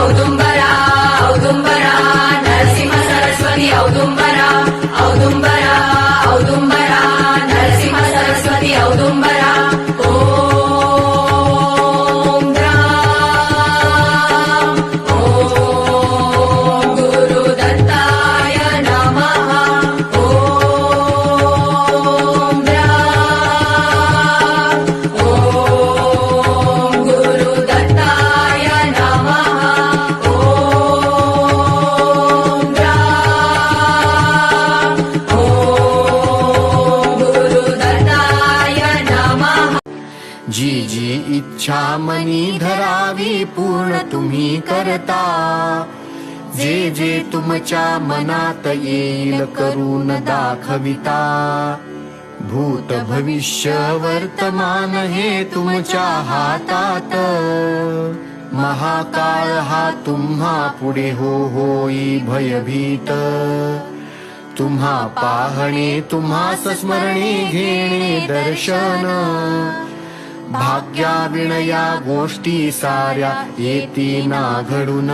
औदुंबरा औदुंबरा नरसिंह सरस्वती औदुंबरा औदुंबरा औदुंबरा नरसिंह सरस्वती औदुंबरा ओम ग्राम ओम गुरुदत्ताय नमः ओम ग्राम ओम गुरुदत्ताय नमः ओम ग्राम ओम गुरुदत्ताय नमः। जी जी इच्छा मनी धरावी पूर्ण तुम्ही करता, जे जे तुमच्या मनात येईल करून दाखविता। भूत भविष्य वर्तमान हे तुमच्या हातात, महाकाळ हा तुम्हा पुढे होई भयभीत। तुम्हा पाहणे तुम्हा स्मरणे घेणे दर्शन, भाग्याविण या गोष्टी साऱ्या येती ना घडून।